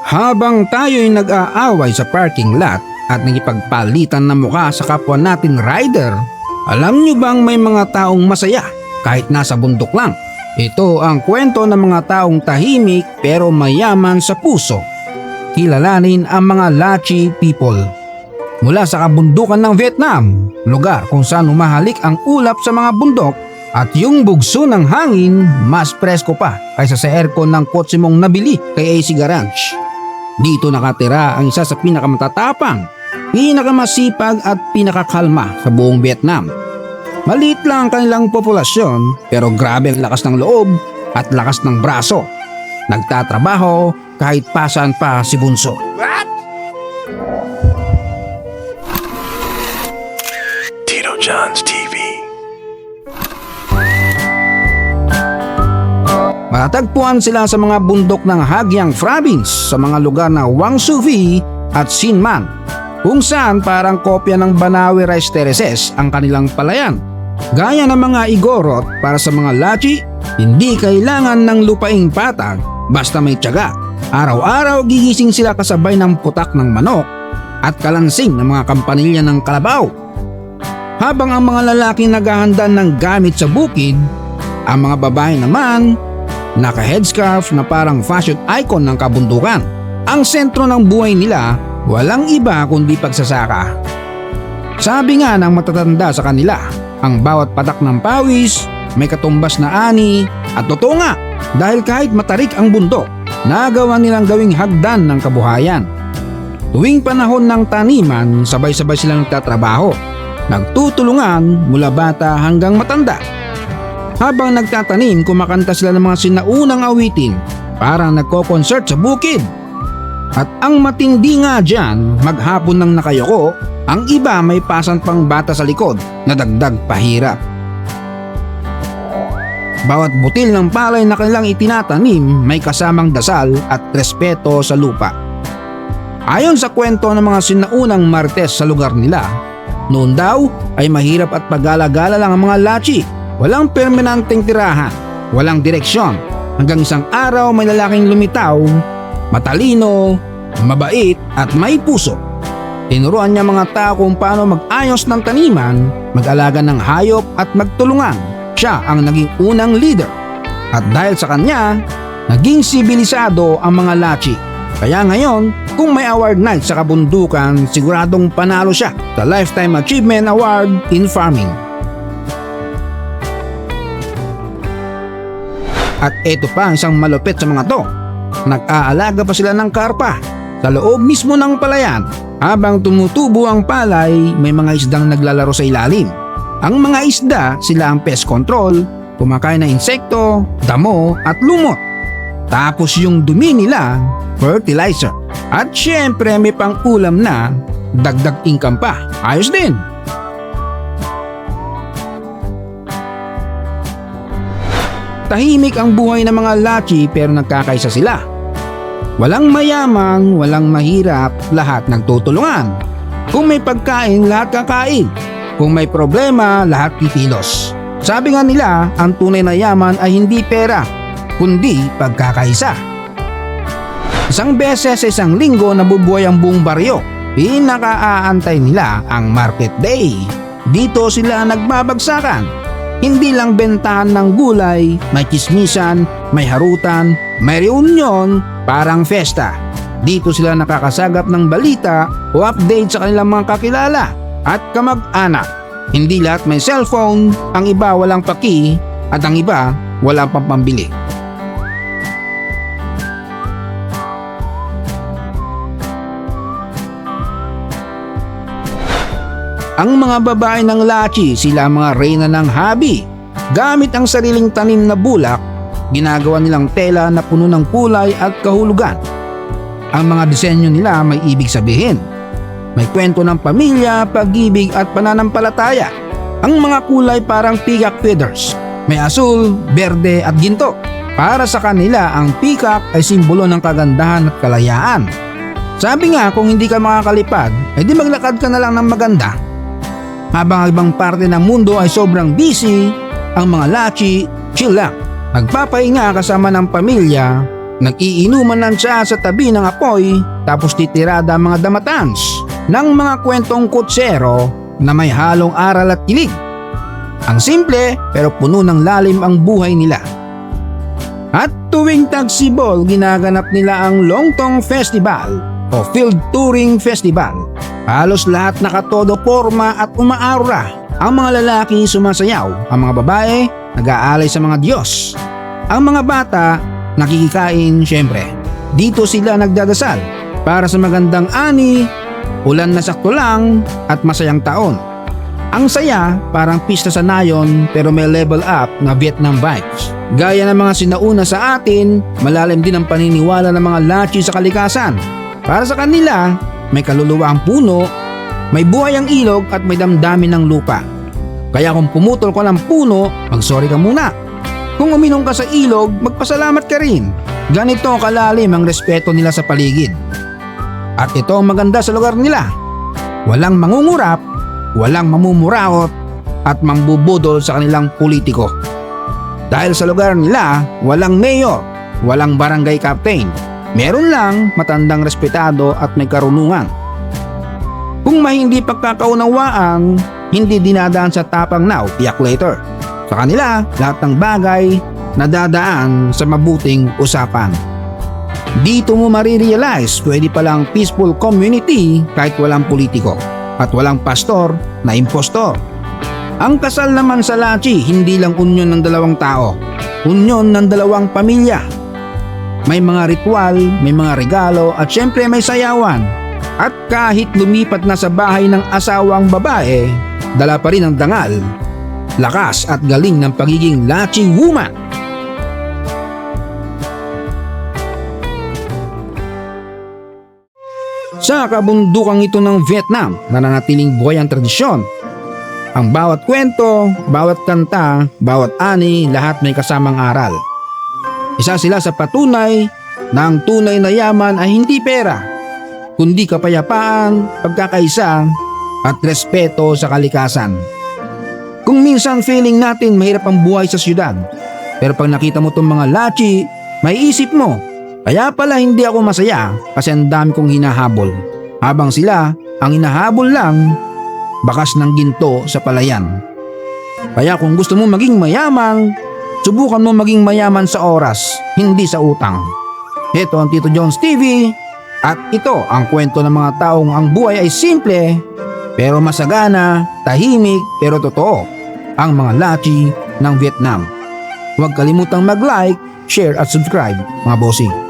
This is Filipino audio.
Habang tayo'y nag-aaway sa parking lot at nagipagpalitan ng mukha sa kapwa nating rider, alam nyo bang may mga taong masaya kahit nasa bundok lang? Ito ang kwento ng mga taong tahimik pero mayaman sa puso. Kilalanin ang mga Lachi people. Mula sa kabundukan ng Vietnam, lugar kung saan umahalik ang ulap sa mga bundok at yung bugso ng hangin mas presko pa kaysa sa aircon ng kotse mong nabili kay AC Garage. Dito nakatira ang isa sa pinakamatatapang, pinakamasipag at pinakakalma sa buong Vietnam. Maliit lang ang kanilang populasyon pero grabe ang lakas ng loob at lakas ng braso. Nagtatrabaho kahit pasan pa si Bunso. Tito John's TV. Matatagpuan sila sa mga bundok ng Hagyang Province sa mga lugar na Wang Suu Phi at Sinman, kung saan parang kopya ng Banawe Rice Terraces ang kanilang palayan. Gaya ng mga Igorot, para sa mga Lachi, hindi kailangan ng lupaing patag basta may tiyaga. Araw-araw gigising sila kasabay ng putak ng manok at kalansing ng mga kampanilya ng kalabaw. Habang ang mga lalaki naghahanda ng gamit sa bukid, ang mga babae naman naka-headscarf na parang fashion icon ng kabundukan. Ang sentro ng buhay nila walang iba kundi pagsasaka. Sabi nga ng matatanda sa kanila, ang bawat patak ng pawis may katumbas na ani at totoo nga dahil kahit matarik ang bundok, nagawa nilang gawing hagdan ng kabuhayan. Tuwing panahon ng taniman, sabay-sabay silang nagtatrabaho, nagtutulungan mula bata hanggang matanda. Habang nagtatanim, kumakanta sila ng mga sinaunang awitin, parang nagko-concert sa bukid. At ang matindi nga dyan, maghapon nang nakayoko, ang iba may pasan pang bata sa likod na dagdag pahirap. Bawat butil ng palay na kanilang itinatanim may kasamang dasal at respeto sa lupa. Ayon sa kwento ng mga sinaunang Martes sa lugar nila, noon daw ay mahirap at pagala-gala lang ang mga Lachi. Walang permanenteng tirahan, walang direksyon. Hanggang isang araw may lalaking lumitaw, matalino, mabait at may puso. Tinuruan niya mga tao kung paano mag-ayos ng taniman, mag-alaga ng hayop at magtulungan. Siya ang naging unang leader. At dahil sa kanya, naging sibilisado ang mga Lachi. Kaya ngayon, kung may award night sa kabundukan, siguradong panalo siya sa Lifetime Achievement Award in Farming. At eto pa ang isang malupit sa mga to. Nag-aalaga pa sila ng karpa sa loob mismo ng palayan. Habang tumutubo ang palay, may mga isdang naglalaro sa ilalim. Ang mga isda, sila ang pest control, kumakain na insekto, damo at lumot. Tapos yung dumi nila, fertilizer. At syempre may pang-ulam na dagdag income pa. Ayos din. Tahimik ang buhay ng mga Lachi pero nagkakaisa sila. Walang mayamang, walang mahirap, lahat nagtutulungan. Kung may pagkain, lahat kakain. Kung may problema, lahat kikilos. Sabi nga nila, ang tunay na yaman ay hindi pera, kundi pagkakaisa. Isang beses sa isang linggo nabubuhay ang buong baryo. Pinakaaantay nila ang market day. Dito sila nagbabagsakan. Hindi lang bentahan ng gulay, may chismisan, may harutan, may reunion, parang festa. Dito sila nakakasagap ng balita o update sa kanilang mga kakilala at kamag-anak. Hindi lahat may cellphone, ang iba walang paki at ang iba walang pampambili. Ang mga babae ng Lachi, sila ang mga reyna ng habi. Gamit ang sariling tanim na bulak, ginagawa nilang tela na puno ng kulay at kahulugan. Ang mga disenyo nila may ibig sabihin. May kwento ng pamilya, pag-ibig at pananampalataya. Ang mga kulay parang peacock feathers. May asul, berde at ginto. Para sa kanila, ang peacock ay simbolo ng kagandahan at kalayaan. Sabi nga kung hindi ka makakalipad, edi maglakad ka na lang ng maganda. Habang ang ibang parte ng mundo ay sobrang busy, ang mga lachi, chill lang. Nagpapahinga kasama ng pamilya, nag-iinuman ng tsaa sa tabi ng apoy, tapos titirada ang mga damatans ng mga kwentong kutsero na may halong aral at kilig. Ang simple pero puno ng lalim ang buhay nila. At tuwing tagsibol, ginaganap nila ang Longtong Festival o Field Touring Festival. Halos lahat nakatodo forma at umaaura. Ang mga lalaki sumasayaw, ang mga babae nag-aalay sa mga Diyos. Ang mga bata nakikikain syempre. Dito sila nagdadasal para sa magandang ani, ulan na sakto lang at masayang taon. Ang saya parang pista sa nayon pero may level up na Vietnam vibes. Gaya ng mga sinauna sa atin, malalim din ang paniniwala ng mga lachi sa kalikasan. Para sa kanila, may kaluluwa ang puno, may buhay ang ilog at may damdamin ng lupa. Kaya kung pumutol ka ng puno, mag-sorry ka muna. Kung uminom ka sa ilog, magpasalamat ka rin. Ganito kalalim ang respeto nila sa paligid. At ito ang maganda sa lugar nila. Walang mangungurap, walang mamumuraot at mambubudol sa kanilang politiko. Dahil sa lugar nila, walang mayor, walang barangay captain. Meron lang matandang respetado at may karunungan. Kung may hindi pagkakaunawaan, hindi dinadaan sa tapang now, piyak later. Sa kanila, lahat ng bagay nadadaan sa mabuting usapan. Dito mo marirealize pwede palang peaceful community kahit walang politiko at walang pastor na impostor. Ang kasal naman sa lachi hindi lang unyon ng dalawang tao, unyon ng dalawang pamilya. May mga ritual, may mga regalo at syempre may sayawan. At kahit lumipat na sa bahay ng asawang babae, dala pa rin ang dangal, lakas at galing ng pagiging lachi woman. Sa kabundukang ito ng Vietnam, nananatiling buhay ang tradisyon. Ang bawat kwento, bawat kanta, bawat ani, lahat may kasamang aral. Isa sila sa patunay na ang tunay na yaman ay hindi pera, kundi kapayapaan, pagkakaisa at respeto sa kalikasan. Kung minsan feeling natin mahirap ang buhay sa syudad, pero pag nakita mo tong mga lachi, may isip mo, kaya pala hindi ako masaya kasi ang dami kong hinahabol. Habang sila, ang hinahabol lang, bakas ng ginto sa palayan. Kaya kung gusto mo maging mayaman, subukan mo maging mayaman sa oras, hindi sa utang. Ito ang Tito Jones TV at ito ang kwento ng mga taong ang buhay ay simple pero masagana, tahimik pero totoo. Ang mga lachi ng Vietnam. Huwag kalimutang mag-like, share at subscribe mga bossing.